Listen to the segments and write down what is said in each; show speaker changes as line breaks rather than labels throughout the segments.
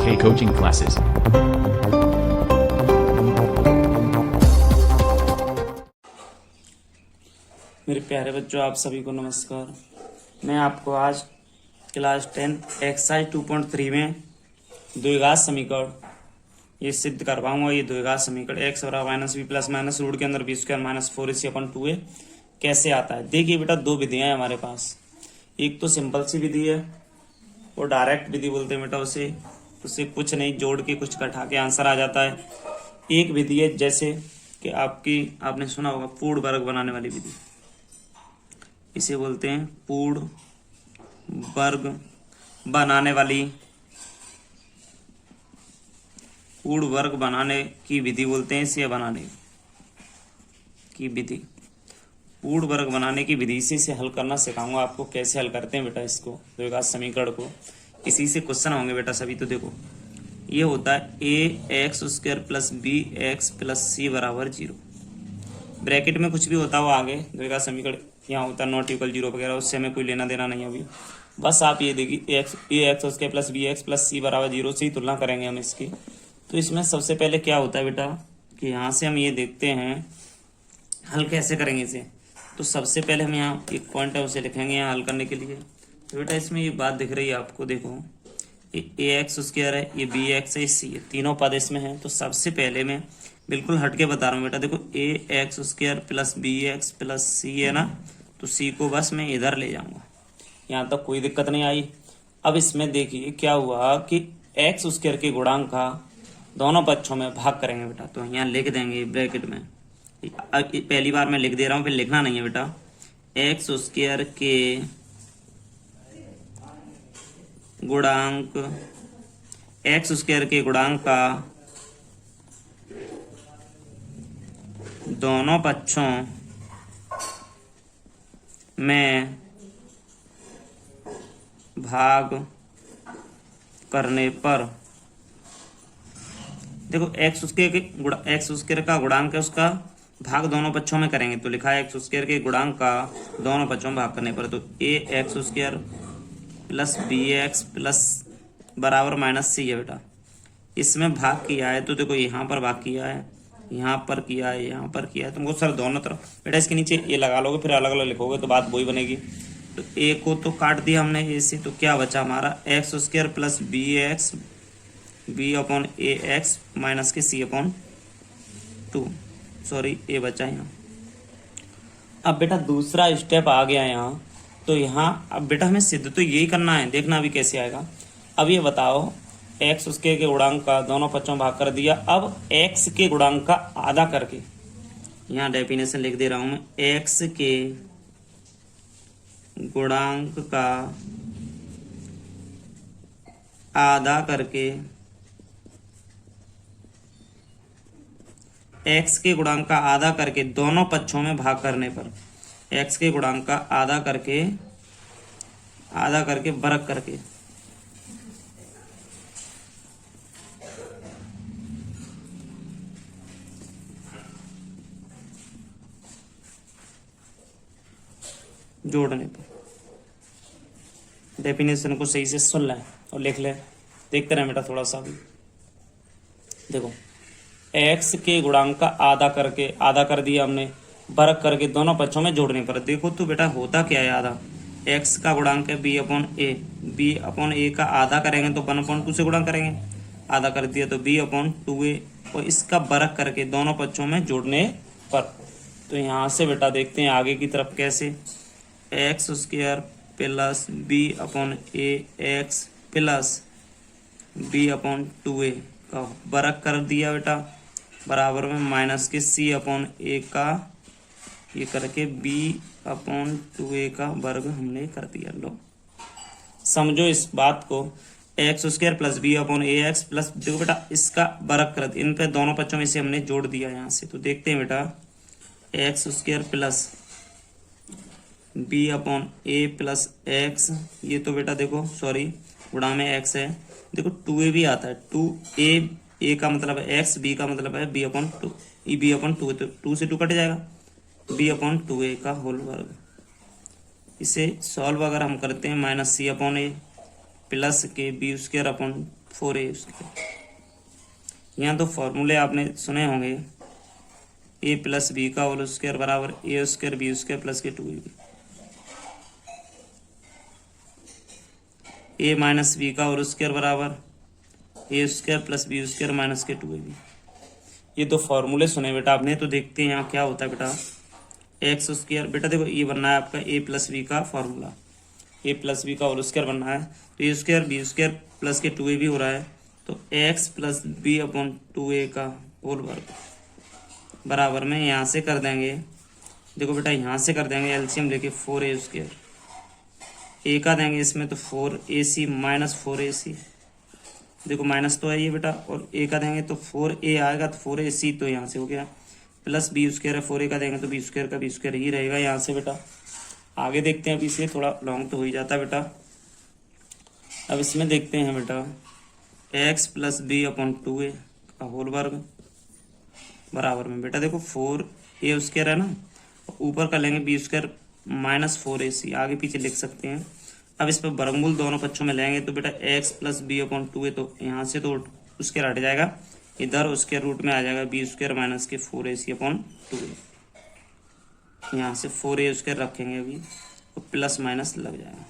K coaching classes.
मेरे प्यारे बच्चों, आप सभी को नमस्कार। मैं आपको आज क्लास 10 एक्सरसाइज 2.3 में द्विघात समीकरण ये सिद्ध करवाऊंगा। ये द्विघात समीकरण एक्स बराबर minus B plus minus root के अंदर बी स्क्वायर माइनस 4ac/2a कैसे आता है। देखिए बेटा, दो विधियां हैं हमारे पास। एक तो सिंपल सी विधि है, वो डायरेक्ट विधि बोलते हैं बेटा। उसे कुछ नहीं जोड़ के कुछ घटा के आंसर आ जाता है। एक विधि है जैसे कि आपने सुना होगा पूर्ण वर्ग बनाने वाली विधि, इसे बोलते हैं पूर्ण वर्ग बनाने वाली, पूर्ण वर्ग बनाने की विधि बोलते हैं इसे। बनाने की विधि, पूर्ण वर्ग बनाने की विधि से इसे हल करना सिखाऊंगा आपको, कैसे हल करते हैं बेटा इसको, द्विघात समीकरण को। इसी से क्वेश्चन होंगे बेटा सभी। तो देखो, ये होता है ax² plus bx plus c बराबर 0। ब्रैकेट में कुछ भी होता हो आगे द्विघात समीकरण यहाँ होता है नॉट इक्वल 0 वगैरह, उससे हमें कोई लेना देना नहीं है अभी। बस आप ये देखिए ax² plus bx plus c बराबर 0 से ही तुलना करेंगे हम इसकी। तो इसमें सबसे पहले क्या होता है बेटा कि यहाँ से हम ये देखते हैं हल कैसे करेंगे इसे। तो सबसे पहले हम यहाँ एक पॉइंट है उसे लिखेंगे यहाँ हल करने के लिए। तो बेटा इसमें ये बात दिख रही है आपको, देखो ये ax² है, ये bx है, ये c है, तीनों पद इसमें हैं। तो सबसे पहले मैं बिल्कुल हटके बता रहा हूँ बेटा, देखो ax² plus bx plus c है ना, तो c को बस मैं इधर ले जाऊंगा, यहाँ तक कोई दिक्कत नहीं आई। अब इसमें देखिए क्या हुआ कि x² के गुणांक का दोनों पक्षों में भाग करेंगे बेटा। तो यहाँ लिख देंगे ब्रैकेट में, पहली बार मैं लिख दे रहा हूँ, फिर लिखना नहीं है बेटा। x² के गुणांक, x² के गुणांक का दोनों पक्षों में भाग करने पर, देखो x² का गुणांक है, उसका भाग दोनों पक्षों में करेंगे। तो लिखा है x² के गुणांक का दोनों पक्षों में भाग करने पर, तो ax² प्लस bx प्लस बराबर माइनस c है बेटा। इसमें भाग किया है तो देखो यहाँ पर भाग किया है, यहाँ पर किया है, यहाँ पर किया है। तुमको सर दोनों तरफ बेटा इसके नीचे ये लगा लोगे, फिर अलग अलग लिखोगे तो बात वही बनेगी। तो a को तो काट दिया हमने a से, तो क्या बचा हमारा x² plus bx b/ax minus के c/2, सॉरी a बचा यहाँ। अब बेटा दूसरा स्टेप आ गया यहाँ। तो यहाँ अब बेटा हमें सिद्ध तो यही करना है, देखना अभी कैसे आएगा। अब ये बताओ x के गुणांक का दोनों पक्षों में भाग कर दिया। अब x के गुणांक का आधा करके, यहाँ डेफिनेशन लिख दे रहा हूं मैं, x के गुणांक का आधा करके, x के गुणांक का आधा करके दोनों पक्षों में भाग करने पर, x के गुणांक का आधा करके वर्ग करके, जोड़ने पर। डेफिनेशन को सही से सुन लें और लिख लें, देखते रहे बेटा थोड़ा सा भी। देखो x के गुणांक का आधा कर दिया हमने, वर्ग करके दोनों पक्षों में जोड़ने पर। देखो तो बेटा होता क्या है, आधा x का गुणांक है b/a का आधा करेंगे तो 1/2 से गुणा करेंगे, आधा कर दिया तो b/2a, और इसका वर्ग करके दोनों पक्षों में जोड़ने पर। तो यहाँ से बेटा देखते हैं आगे की तरफ कैसे, x² plus b/ax plus b/2a का वर्ग कर दिया बेटा, बराबर में माइनस के c/a का, ये करके b/2a का वर्ग हमने कर दिया। लो समझो इस बात को, x² प्लस b/ax प्लस, देखो बेटा इसका वर्ग कर दिया, इन पे दोनों पक्षों में से हमने जोड़ दिया यहाँ से। तो देखते हैं बेटा x² plus b/a plus x, ये तो बेटा देखो सॉरी गुणा में x है, देखो 2a भी आता है, 2a का मतलब है x, b का मतलब है b/2, b/2, तो 2 से 2 कट जाएगा, b/2a का होल वर्ग। इसे सॉल्व अगर हम करते हैं, माइनस c/a प्लस के b² 4a स्क्वायर। यहाँ तो फॉर्मूले आपने सुने होंगे, a प्लस बी का होल स्क्वायर बराबर a square B square plus के 2ab, a माइनस बी का होल स्क्वायर बराबर a square plus B square minus के 2ab। ये तो फॉर्मूले सुने बेटा आपने। तो देखते हैं यहाँ क्या होता है बेटा, एक्स स्क्वायर। बेटा देखो ये बनना है आपका a प्लस बी का फॉर्मूला, a प्लस बी का होल स्क्वायर बनना है, तो a square B square plus के 2ab हो रहा है, तो x plus B upon 2a का होल वर्ग बराबर में यहाँ से कर देंगे, देखो बेटा यहाँ से कर देंगे एलसीएम लेके 4a स्क्वायर, a का देंगे इसमें तो 4ac माइनस 4ac, देखो माइनस तो है ये बेटा, और a का देंगे तो 4a आएगा तो 4ac, तो यहाँ से हो गया प्लस बी स्क्वायर है, 4a का देंगे तो बी स्क्वायर का बी स्क्वायर ही रहेगा यहाँ से बेटा। आगे देखते हैं, अभी इसलिए थोड़ा लॉन्ग तो हो ही जाता है बेटा। अब इसमें देखते हैं बेटा, x plus B upon 2a का होल वर्ग बराबर में बेटा देखो 4a स्क्वायर है ना, ऊपर कर लेंगे बी स्क्वायर माइनस 4ac, आगे पीछे लिख सकते हैं। अब इस पर वर्गमूल दोनों पक्षों में लेंगे तो बेटा x plus B upon 2a, तो यहाँ से तो उसके हट जाएगा, इधर उसके रूट में आ जाएगा बी स्क्वायर माइनस के 4ac अपॉन 2a। यहाँ से 4a स्क्वायर रखेंगे अभी, तो प्लस माइनस लग जाएगा।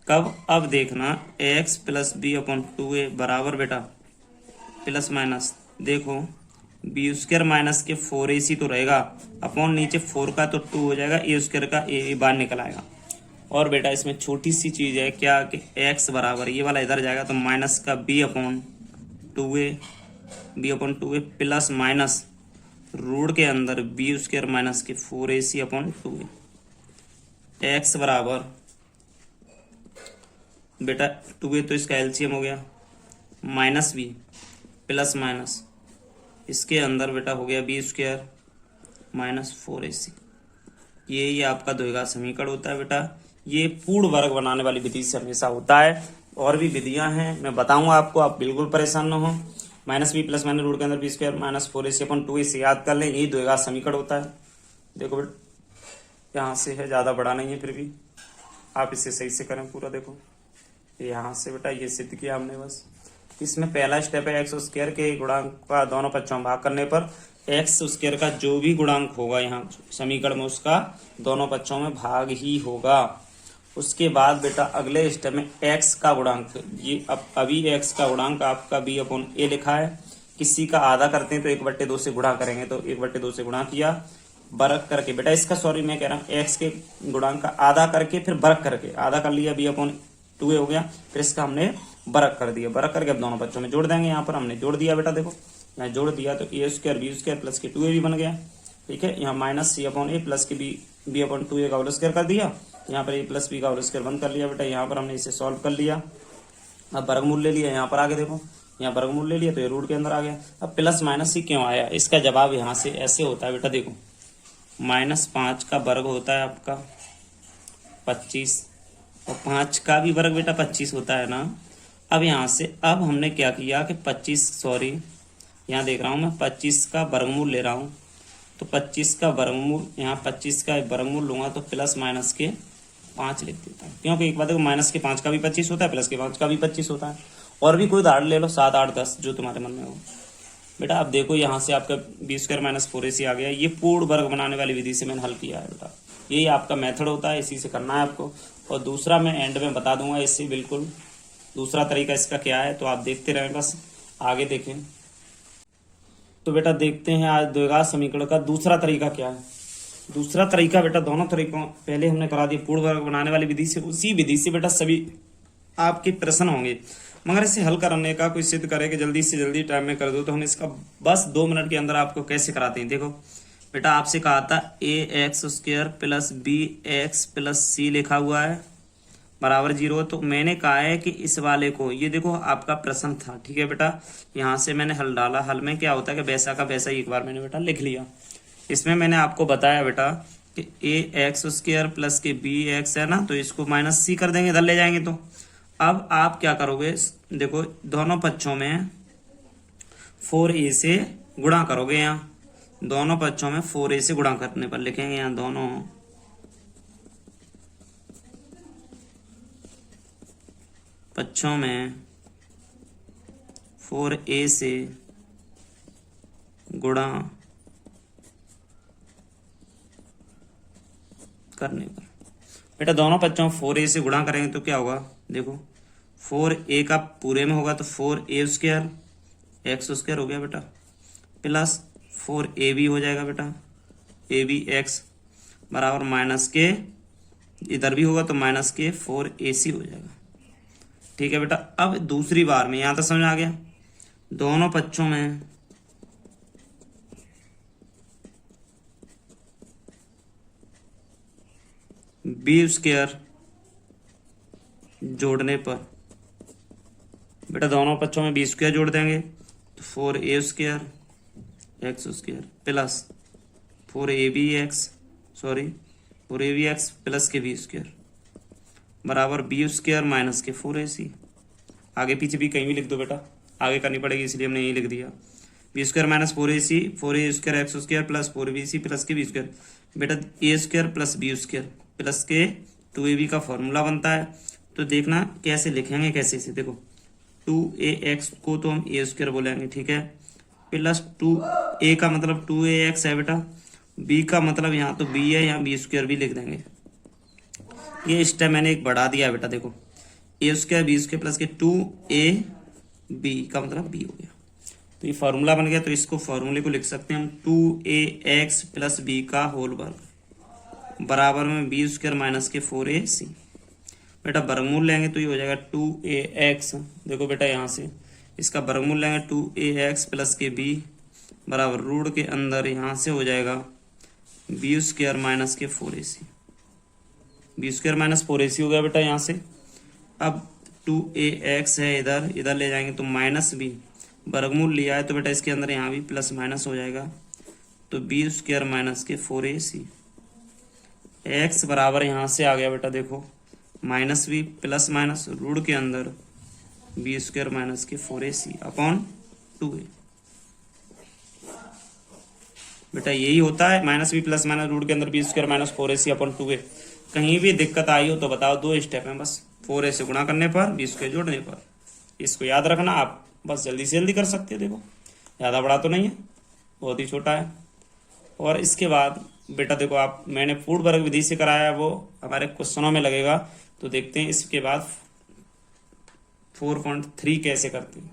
कब, अब देखना x plus B upon 2a बराबर बेटा प्लस माइनस, देखो बी स्क्वायर माइनस के 4ac तो रहेगा, अपॉन नीचे 4 का तो 2 हो जाएगा, ए स्क्वायर का ए बाहर निकल आएगा। और बेटा इसमें छोटी सी चीज है क्या कि x बराबर ये वाला इधर जाएगा तो माइनस का b upon 2a plus minus root के अंदर बी स्क्वायर माइनस के 4ac अपॉन 2a। x बराबर बेटा 2a तो इसका एलसीएम हो गया, माइनस बी प्लस माइनस इसके अंदर बेटा हो गया बी स्क्वायर माइनस 4ac। ये आपका द्विघात समीकरण होता है बेटा। ये पूर्ण वर्ग बनाने वाली विधि से हमेशा होता है। और भी विधियां हैं, मैं बताऊंगा आपको, आप बिल्कुल परेशान न हो। Minus B plus minus root के अंदर बी स्क्वायर माइनस 4ac अपन 2a से याद कर लें, यही द्विघात समीकरण होता है। देखो बेटा यहाँ से है, ज़्यादा बड़ा नहीं है, फिर भी आप इसे सही से करें पूरा। देखो यहाँ से बेटा ये सिद्ध किया हमने बस। इसमें पहला स्टेप है एक्स स्क्वायर के गुणांक का दोनों पक्षों में भाग करने पर एक्स स्क्वायर का जो भी गुणांक होगा यहाँ समीकरण में उसका दोनों पक्षों में भाग ही होगा। उसके बाद बेटा अगले स्टेप में एक्स का गुणांक, ये अब अभी एक्स का गुणांक आपका बी अपॉन ए लिखा है, किसी का आधा करते हैं तो 1/2 से गुणा करेंगे, तो 1/2 से गुणा किया, वर्ग करके बेटा इसका, सॉरी मैं कह रहा हूँ एक्स के गुणांक का आधा करके फिर वर्ग करके, आधा कर लिया बी अपॉन 2a हो गया, फिर इसका हमने वर्ग कर दिया, वर्ग करके अब दोनों बच्चों में जोड़ देंगे। यहाँ पर हमने जोड़ दिया बेटा, देखो मैं जोड़ दिया तो ए स्क्वायर बी स्क्वायर प्लस के 2a भी बन गया, ठीक है। यहाँ माइनस सी अपॉन ए प्लस के बी अपॉन 2a का होल स्क्वायर कर दिया, यहाँ पर ए प्लस बी का होल स्क्वायर बंद कर लिया बेटा। यहाँ पर हमने इसे सॉल्व कर लिया, अब वर्गमूल ले लिया, यहाँ पर आगे देखो यहाँ वर्गमूल ले लिया तो ये रूट के अंदर आ गया। अब प्लस माइनस सी क्यों आया, इसका जवाब यहाँ से ऐसे होता है बेटा, देखो -5 का वर्ग होता है आपका 25, और 5 का भी वर्ग बेटा 25 होता है ना। अब यहाँ से अब हमने क्या किया कि 25, सॉरी यहाँ देख रहा हूँ मैं 25 का वर्गमूल ले रहा हूँ, तो 25 का वर्गमूल, यहाँ 25 का वर्गमूल लूंगा तो प्लस माइनस के 5 लिख देता हूँ, क्योंकि एक बात देखो माइनस के 5 का भी 25 होता है, प्लस के 5 का भी 25 होता है। और भी कोई उदाहरण ले लो 7, 8, 10 जो तुम्हारे मन में हो बेटा। अब देखो यहाँ से आपका बी स्क्वायर माइनस 4ac आ गया, ये पूर्ण वर्ग बनाने वाली विधि से मैंने हल किया है बेटा। यही आपका मेथड होता है, इसी से करना है आपको। और दूसरा मैं एंड में बता दूंगा इससे बिल्कुल दूसरा तरीका इसका क्या है, तो आप देखते रहें, बस आगे देखें। तो बेटा देखते हैं आज द्विघात समीकरण का दूसरा तरीका क्या है। दूसरा तरीका बेटा, दोनों तरीकों पहले हमने करा दिया पूर्ण वर्ग बनाने वाली विधि से, उसी विधि से बेटा सभी आपके प्रश्न होंगे, मगर इसे हल करने का कोई सिद्ध करे कि जल्दी से जल्दी टाइम में कर दो, तो हम इसका बस 2 मिनट के अंदर आपको कैसे कराते हैं। देखो बेटा आपसे कहा था ax square plus bx plus c लिखा हुआ है बराबर 0, तो मैंने कहा है कि इस वाले को, ये देखो आपका प्रश्न था, ठीक है बेटा, यहाँ से मैंने हल डाला। हल में क्या होता है कि वैसा का वैसा ही एक बार मैंने बेटा लिख लिया। इसमें मैंने आपको बताया बेटा कि ax स्क्वायर प्लस के bx है ना, तो इसको माइनस c कर देंगे, इधर ले जाएंगे। तो अब आप क्या करोगे, देखो दोनों पक्षों में 4a से गुणा करोगे, यहाँ दोनों पक्षों में 4a से गुणा करने पर लिखेंगे, यहाँ दोनों पक्षों में 4a से गुणा करने पर। बेटा दोनों बच्चों 4a से गुणा करेंगे तो क्या होगा, देखो 4a का पूरे में होगा तो 4a स्क्वायर एक्स स्क्वायर हो गया बेटा, प्लस 4ab हो जाएगा बेटा, ab एक्स बराबर माइनस के, इधर भी होगा तो माइनस के 4ac हो जाएगा। ठीक है बेटा, अब दूसरी बार में यहां तक समझ आ गया। दोनों पक्षों में बी स्क्वायर जोड़ने पर, बेटा दोनों पक्षों में बी स्क्वायर जोड़ देंगे तो 4a square X square plus 4ab x plus के बी स्क्वायर बराबर बी स्क्वायर माइनस के 4ac। आगे पीछे भी कहीं भी लिख दो बेटा, आगे करनी पड़ेगी इसलिए हमने यही लिख दिया। B square minus 4ac 4a square X square plus 4bc प्लस के बी स्क्वायर। बेटा A square plus B square plus के 2ab का फॉर्मूला बनता है, तो देखना कैसे लिखेंगे, कैसे से देखो 2ax को तो हम ए स्क्वायर बोलेंगे, ठीक है, प्लस 2a का मतलब 2ax है बेटा, b का मतलब यहाँ तो b है, यहाँ बी स्क्वायर भी लिख देंगे। ये स्टेप मैंने एक बढ़ा दिया है बेटा, देखो ए स्क्वायर बी स्क्वायर प्लस के 2ab का मतलब b हो गया, तो ये फार्मूला बन गया। तो इसको फार्मूले को लिख सकते हैं हम 2ax प्लस b का होल वर्ग बराबर में बी स्क्वायर माइनस के 4ac। बेटा वर्गमूल लेंगे तो ये हो जाएगा 2ax, देखो बेटा यहाँ से इसका वर्गमूल लेंगे 2ax प्लस के b बराबर रूट के अंदर यहाँ से हो जाएगा बी स्क्वायर माइनस के 4ac, B square minus 4ac हो गया बेटा यहाँ से। अब 2ax है, इधर इधर ले जाएंगे तो माइनस b, वर्गमूल लिया है तो बेटा इसके अंदर यहाँ भी प्लस माइनस हो जाएगा, तो बी स्क्वायर माइनस के 4ac। एक्स बराबर यहाँ से आ गया बेटा, देखो minus B plus minus root के अंदर बी स्क्वायर माइनस के 4ac अपॉन 2a। बेटा यही होता है minus B plus minus root के अंदर B square minus 4ac upon 2a। कहीं भी दिक्कत आई हो तो बताओ, दो स्टेप हैं बस, 4a से गुणा करने पर बी स्क्वायर जोड़ने पर। इसको याद रखना, आप बस जल्दी से जल्दी कर सकते हो, देखो ज़्यादा बड़ा तो नहीं है, बहुत ही छोटा है। और इसके बाद बेटा देखो आप, मैंने पूर्ण वर्ग विधि से कराया, वो हमारे क्वेश्चनों में लगेगा, तो देखते हैं इसके बाद 4.3 कैसे करते हैं।